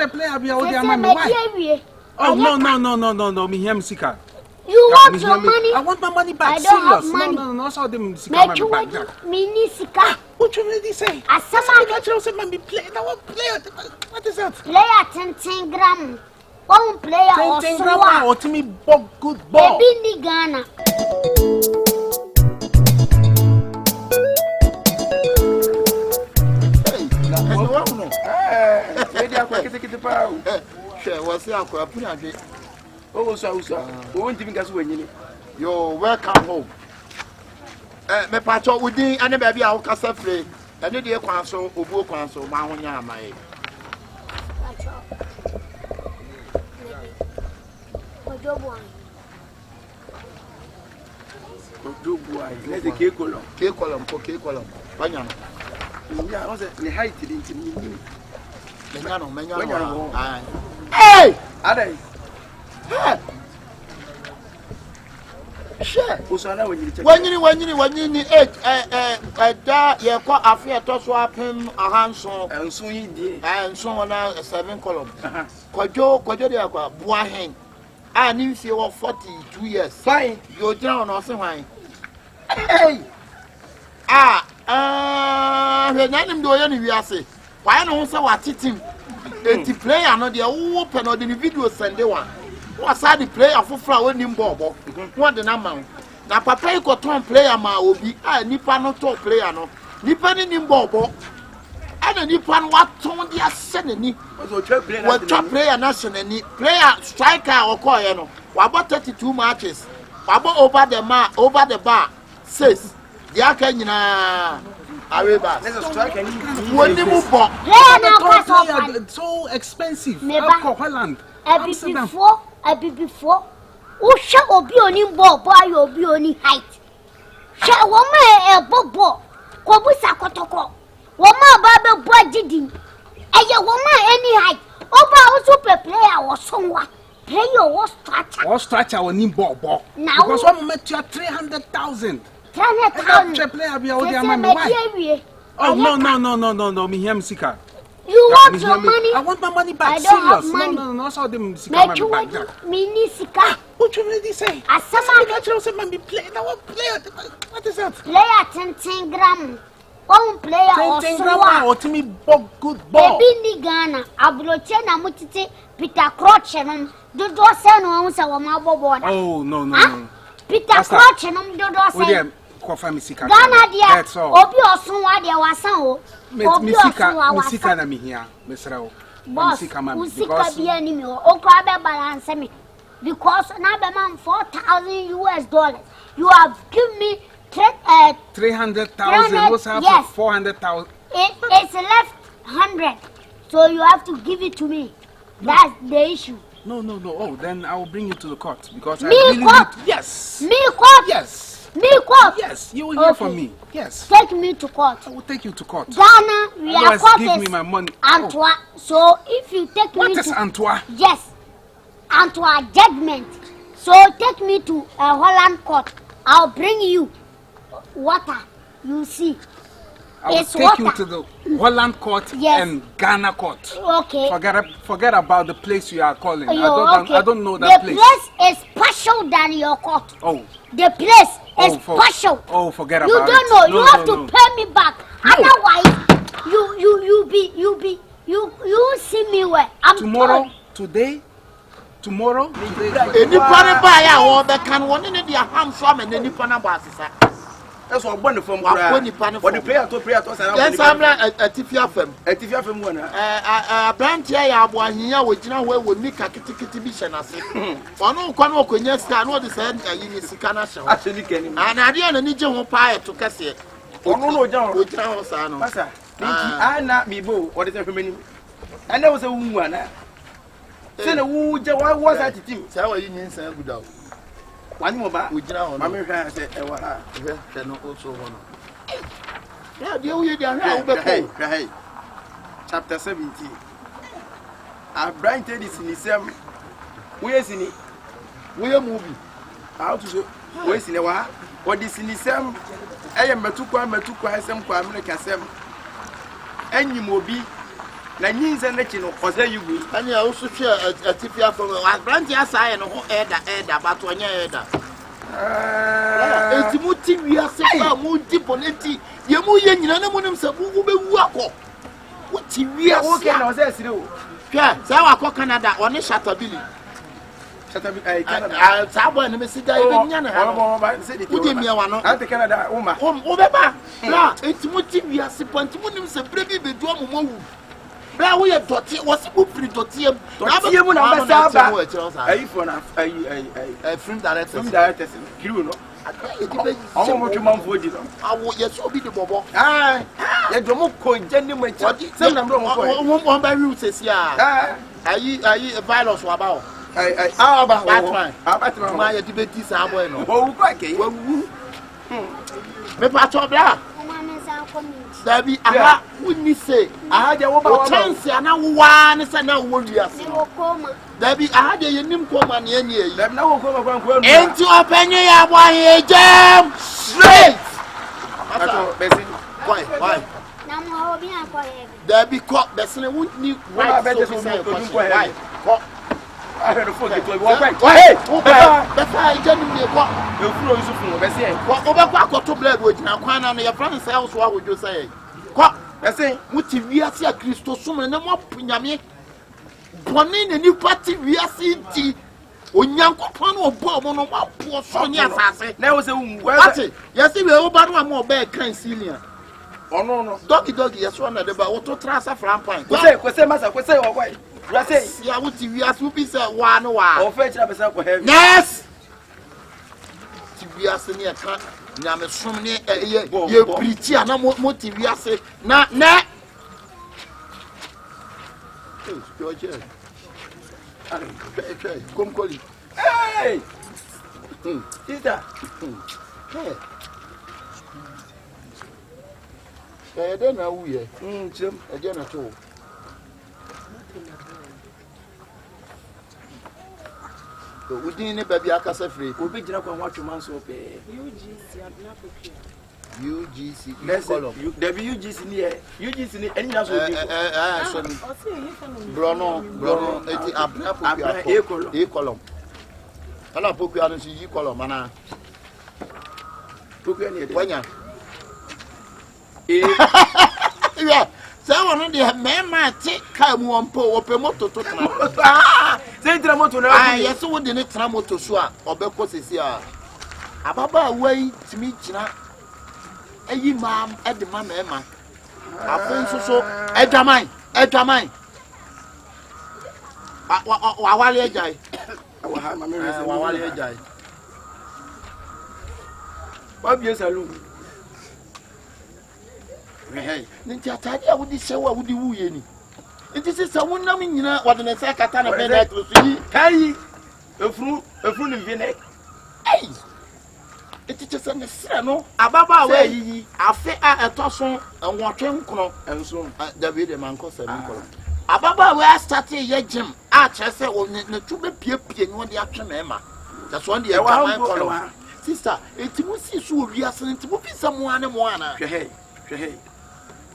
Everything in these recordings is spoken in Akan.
player be all the money. Oh no, me hear Sika. You want your money? I want my money back. I don't have money. No, so them Sika money back. Mini Sika. What you really say? Asama say man be play. Now what player? What is that? Player 10 gram. One player or 10 gram or to me good ball. Baby ni Ghana. Yo, welcome home. Me pacho udi ane baby a ukasa free. Ene de kwan so obuo kwan so ma honya amae. Ojobuai. Let's ke kolom. Ke kolom. Banya. Yeah, I say the height into me. Menyano. Hey! Ade. Hey! Share. Usana when you check. Da ye kwa afia to so apem ahanso. Enso yi die. Enso na 7 column. Kwajo de akwa boa hen. Ah, ni fie wo 42 years. Fine. Yo jira on ose hwan. Hey! He nanim do ye ni wiase. Why no say what team? The player no dey open no the video send one. What side the player for flower when him ball. What the number? Na papa e ko ton player ma obi nipa no to player no. Nipa ni nim ball. And nipa no what ton dia senani. What top player na senani. Player striker or call you know. We about 32 matches. We about over the bar 6. The aka nyina Areba. Let's strike any. When you move on. So expensive. Holland. I be before. O sha obi oni ball boy obi oni height. Sha wo ma e bobo. Ko busa kotoko. Wo ma ba be boy didi. Eye wo ma any height. Oba o super player wo sonwa. Player wo structure. What structure we need ball. Because one met you 300,000. 300,000. Player be all the money. Oh no, me hear Sika. You want your money? I want my money back. I don't have money. No, so them Sika money back. Mini Sika. What you really say? Asama say man be play. Now what player? What is that? Player 10 gram. One player or 10 gram or to me good ball. Baby ni Ghana. Abroche na mutiti Peter Crouch no. Do say no say wo ma bobo na. Oh no. Peter Crouch no do say. Ghana dia obi osun wa dia wasan o obi Sika na me here mesrao Sika bia ni me o kwa be balance me because na be man $4,000 you have given me 300,000 what's happened 400,000 it's left 100 so you have to give it to me. That's the issue. No. Oh, then I will bring you to the court because me I really court? Yes. Me court? Yes. Me court? Yes, you will hear from me. Yes. Take me to court. I will take you to court. Ghana, we are court. Give me my money. Antwa. So if you take what me is Antwa? Yes. Antwa judgment. So take me to a Holland court. I'll bring you water. You see. I will take you to the Holland court and Ghana court. Okay. Forget about the place you are calling. I don't know that place. The place is special than your court. Oh. The place is special. Oh, forget about it. You don't know. You have to pay me back. Otherwise, you see me where I'm tomorrow. Today. Any party buy or the can one in the ham from and any pana basisa. That's what one from what the prayer to yes, I'm a Tifia film. A Tifia film one. A brand here, one here with you where we make a kitty mission. I say, for no corner when you stand what is said, you need to can actually can. And I didn't need you pie to Cassia. Oh, no, John, which I was I not me, boo, what is every and there was a woman. Then a woo, what was that to you? Tell you, you say good out. One more back, we drown. Mamma said, also one. Yeah, you chapter 17. I've brightened this in the same. Where's in it? Where movie? How to say? Where's in the war? What is in the same? I am Matukwa, some American Sam. And you will be na nyinsa na chi no ose yugu anya usu hwe atipia from brand ya sai no ho eda bato anya eda etimuti wiase ba mu di politi ye mu ye nyina na mu nim se bu be wu akọ uti wiase o ke na ose asire o hwe say wa akọ Canada oni shatabili Canada sa boy na me sida e nya na ha udi mia wa no ante Canada o ma o be ba la etimuti wiase panti mu nim se brebi be du amomo wu bra wo ye doti wo se bu free doti em mu na ba sa ba ayi for na ayi film directors kiri no àwọn mo tuma mfo di no awo ye so bi de bobo ye do mo ko jeni mo chi se na mro mo ko won ba wi usesi ayi virus wa ba o ba Batman ma ye di be ti sa boy no wo ko ke wo wu me pa to bra mama me sa community Dabi aha wuni se aha je wo ba wo chance ana wa ne se na wo wiase wo koma Dabi aha de yenim koma ne anye yi dabi na wo koma kwa no enti openye ya bwa ye jam straight ato besi why na mo ho bi akọ he Dabi ko besene wuni right so why ko I heard the phone get to go back. Hey, the fire genuinely what? You flew you from Bessie. What over quack to blood with now, Quana, and your friends else, what would you say? What? I say, what if we are see a Christo Suman and what Punyami? One in a new party, we are seeing tea. When young Copan or Bob on one poor son, yes, I say. There was a what? Yes, we are about one more bad kind Celia. Oh, no, doggy, yes, one of the auto trasa from Pine. Say, Master, say, or why? Yeah, what if we are swooping one or fetch up a heavy. Yes! We are seeing a cat. Now, I'm assuming you're pretty and I'm motive. We are saying, nah. George, come call it. Hey! Sister. Hey, then now we are. Jim, Again at all. We didn't baby akasa free. we be jira kwa watch man so pe. UGC. Let's the UGC ni UGC ni any na so dey. Brono eti abna poku e column. Ala poku anu si yi column ana. Poku ni dey. Wanya. Yeah. Say one dey me ma ti ka mu on po wo pe moto to tana. Say tira moto na. Yes wo dey ne tira moto so a obekọ sesi a. Ababa wai timi gina. Ayi mam e de ma ma. Afun so edwaman. Wa wale ejai. Wa ha ma me rese Wa wale ejai. Ba bi salon. Hey, ninti atade a wodi hye wa wodi wuye ni. Nti sisa wonnam nyina wode ne se kata na be na kroso yi. Kai efru ni vene. Hey. Eti chese ne sra no ababa wa yiyi afe a etoso enwotwe nkono enso David de manko se mi kono. Ababa wa start ye gym a chese wo ne tube piepie ni wode atwe na ema. That's one the man kono. Sister, eti mu si so wi ase enti mu pisa mu ane mu ana. Hwehei.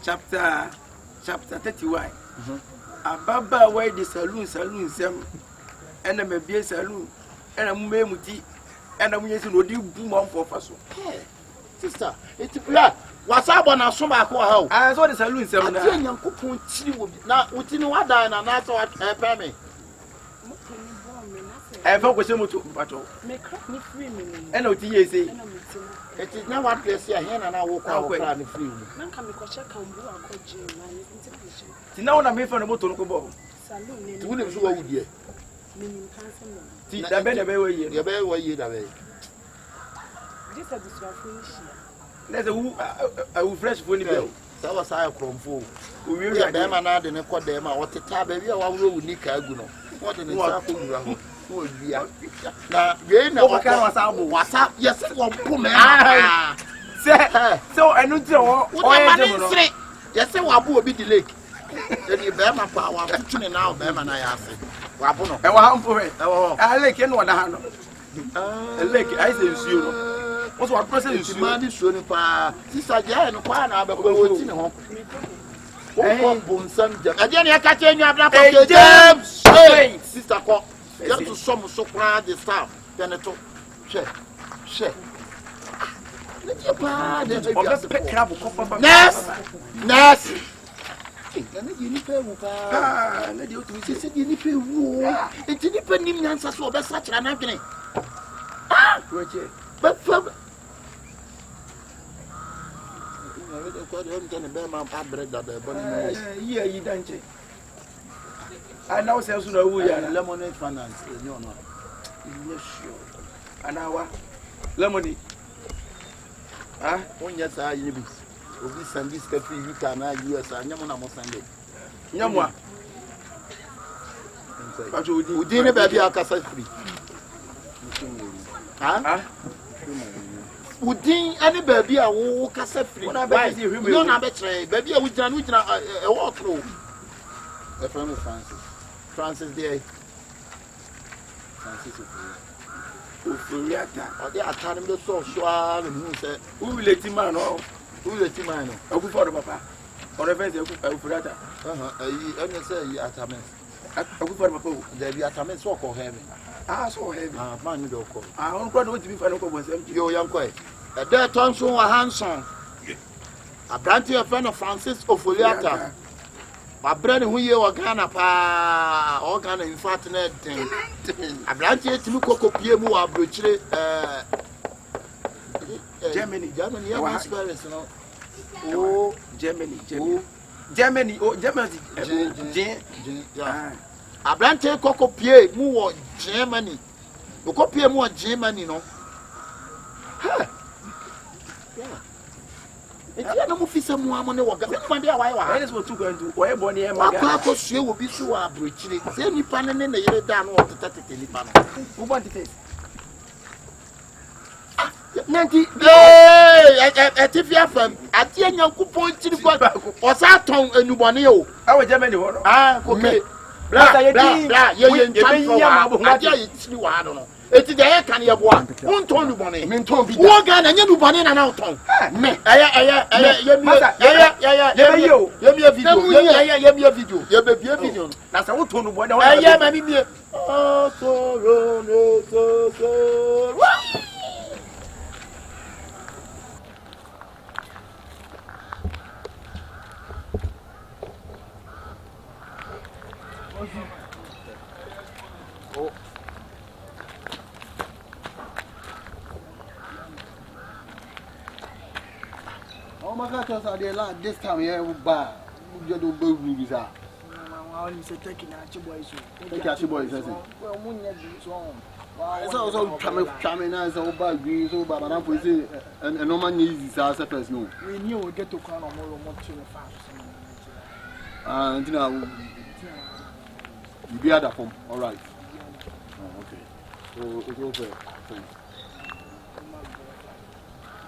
Chapter 31. Ababa why the saloon sem. And me be saloon. And am me muti. And am yesu no di bu man for faso. Hey, sister, eti bla. Wasabo na so ba ko ha o. Ah, so the saloon sem na. Ati Nyankopon chiri wo na uti ni wada na so pe me. I fa kwese moto pacho. Me crack ni free me. And o ti yesi. Eti na what place here na wo kwa ni free me. Na nka me ko check ambu akoje na nti patient. Ti na wona me fa no moto no ko bo. Salon ni. Ti woni so wa wudie. Me nim cancel no. Ti da be we ye. Ya be we ye da be. This is the finish. There's a fresh phone bill. That was I cromfo. We will get them and de ne ko dem a what ta baby wa wo ni ka agu no. What de ne sa ko wura ho. Wo bia. Na we na o ka wasa yes wo bo me. So enu ti o ye dem. Yes wo bo obi di lake. Then be ma pa wa tutune na be ma na ya ase. Wa bo no. E wa hamfo he. E wo. Lake no da ha no. Lake I say nsuo no. What's what person is man is so pa. Sister Jay no kwa na be ko wo ti ne ho. What bonsam jam? Again, you catch any of that James. Hey, sister, call. You have to some so proud the staff. Then it took. Share. Let your bad. Nurse. You need to move. Let you to see you need to move. It's independent answers for best such an agony. But from yeah, you don't. I now say so we are lemonade finance. No. Yes, sure. An hour lemonade. Ah, one yes, I use. Obi Sunday cafe you can US and Yamana Sunday. Yamwa. But you didn't baby our casa free. Huh? Would any baby a walk casa free? You don't have a tray, baby, we can walk through. A friend of Francis Day. Francis Ufuriata. They are telling me so suave and who said, who will let him man? Who let him man? A good for papa. Or a vessel of Ufuriata. I say Atamen. A good for papa. There be Atamen so called heavy. Ah, so heavy. Ah, man, you don't call. I don't want to be for no was empty. Yo, young boy. A dead tongue so a handsome. A brandy a friend of Francis Ufuriata. My brother who you are Ghana pa organ in fact net thing. I branch to look up here more brochure Germany, yeah, Paris, no. Oh, Germany. Oh, Germany. Yeah. I branch a cocoa pier more Germany. The copy more Germany, no. Yeah. It's not officer more money. Why is what you going to where Bonnie and my purpose will be so average. Any panel in the year down or to 30 panel. Who wanted it? Nanti, at if you have at the end of coupon to the quarter or Saturn and Nubaneo. Our Germany, okay. It's the air can you have one. Won't tell you money. One gun and you money and out. Me, video. That's how to know. I am a video. Oh, so. Oh my God, this time here, you do good. I'm taking Archie boys. So coming as all bad greens over and no man needs as a person. No, we knew we get to crown or more to the fast. And you know, you be at that home, all right. Oh, okay. So it's over.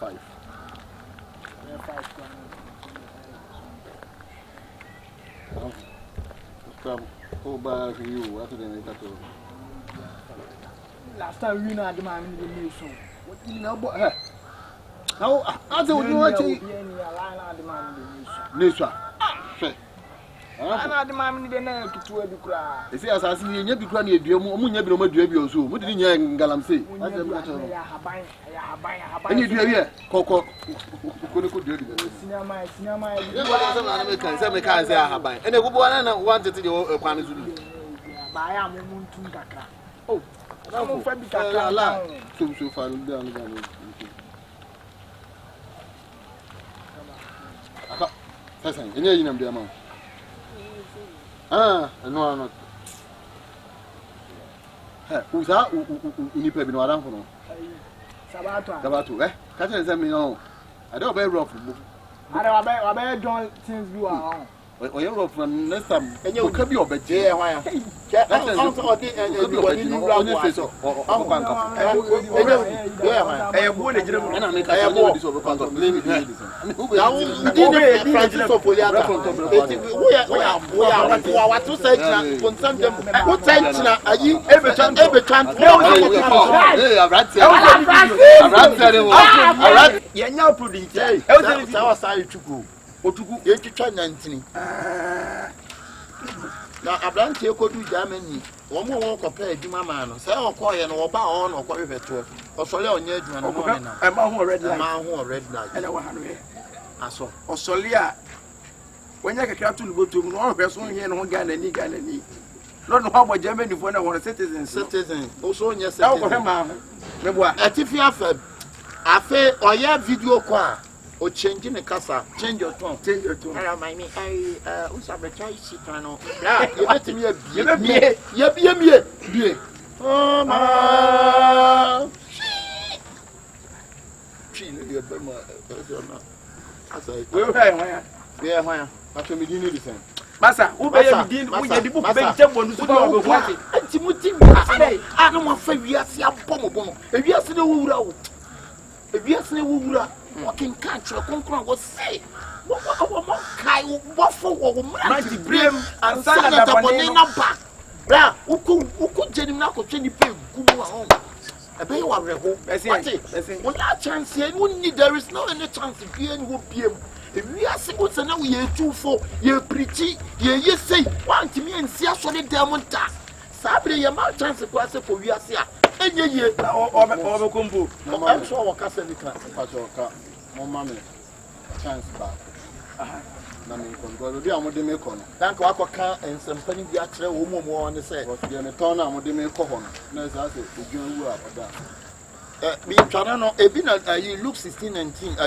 5. Go back to you after the night. Last time you know the man in the news. What do you know about her? Now, I don't know what you news. I the man in the night to 2 cry. If you are seeing you, because you do more baby or so. What did you galamsey? And you do here, Coco. Could do it. Cinema, I say I have by. And the woman wanted to do a panel. I am a moon to Kaka. Oh, I'm so far down. Listen, you know, dear mom. Ah, no, not. Who's that? You pay me no around for no. Sabato, eh? Catch me no. I don't very rough. I don't join things you are. Or you're rough from next time. And you could be a bit. Yeah, why? That's also a otugu ye twitwa nantini na abrante ekodu Germany wo mo won kopa adwuma ma no say okoye no wo ba o no okohwe to osole onye adwuma no no na e ma ho red light ma ho red light ele wa hanu ye aso osole a wanya kakra to luboto mu no hwe so hie no ho Ghana ni no no ha bo Germany fo na won citizen also onye citizen e ko hwe ma me boa atifi afe oya video kwa o change ne kasa change your tone ara my me usa betray shikano la you bet me bie oh ma chile ye be ma asa we hwan ato me din ni di sen masa wo be ye din wo ye di bu be ntembo nu so ba wo kwati antimuti a no mo fa wiase abom no wiase ne wo wura wo wiase ne wo wura walking country konkron go say wo kai wo fo wo mighty brem and sana da bone na ba bra uku jenim na ko twani pe gumu ahom ebe wa reho ese wo la chance e wo need there is no any chance be any wo biem we are sick with now ye too for ye preachy ye say want me and see asole demonta sabre ye ma chance ko ase for we ase a enye ye o be kompo I'm sure what can say can pajoka mo mama chance ba na me control bi amode me ko no dan ka wakoka ensempani bi akere wo mo ne say ye me ton na amode me ko ho no na say ase odwan wu akoda mi twana no ebi na ayi Luke 16:19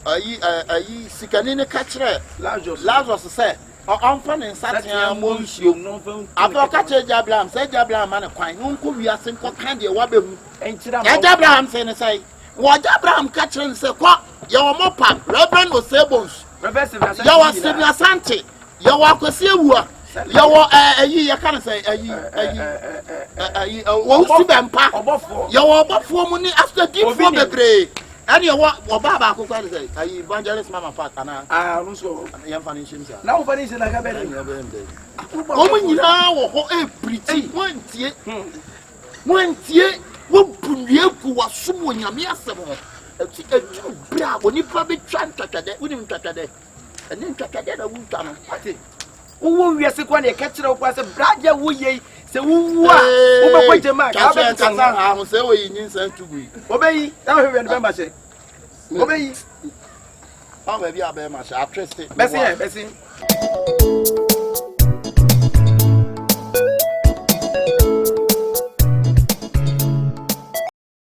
ayi sikani ne kachre Lazarus say onfa ne nsatia mo nsuo abo kache Jabram say Jabram ma ne kwan nko wiase nko kan de wa behu enchira ma Jabram say ne say wo Jabram kachre ne say kwa ye wo mopa Reverend Osebons ye wo Sibia Sante ye wo akwese ewua ye wo ayi ye kan say ayi wo sibempa ye wo obofo mu ni after deep for bebre ani wo baba akokwa ne say ayi evangelist mama fat ana no so ye mfa ne shimsa na wo fa ne shina ka be ni wo mu nyina wo ho e pretty wantie wo bunye ku wasom onyame asem ho ati bra woni pa be twa ntwatade woni ntwatade ene ntwatade na wutwa no ati wo wiase kwa ne ka kire wo kwa se braje wo ye se wo a wo be kwa jema ka be kasa ha ho se wo yi nyinsa tugui obeyi na hwe ne be ma she obeyi ba ba bi abe ma she atreste besi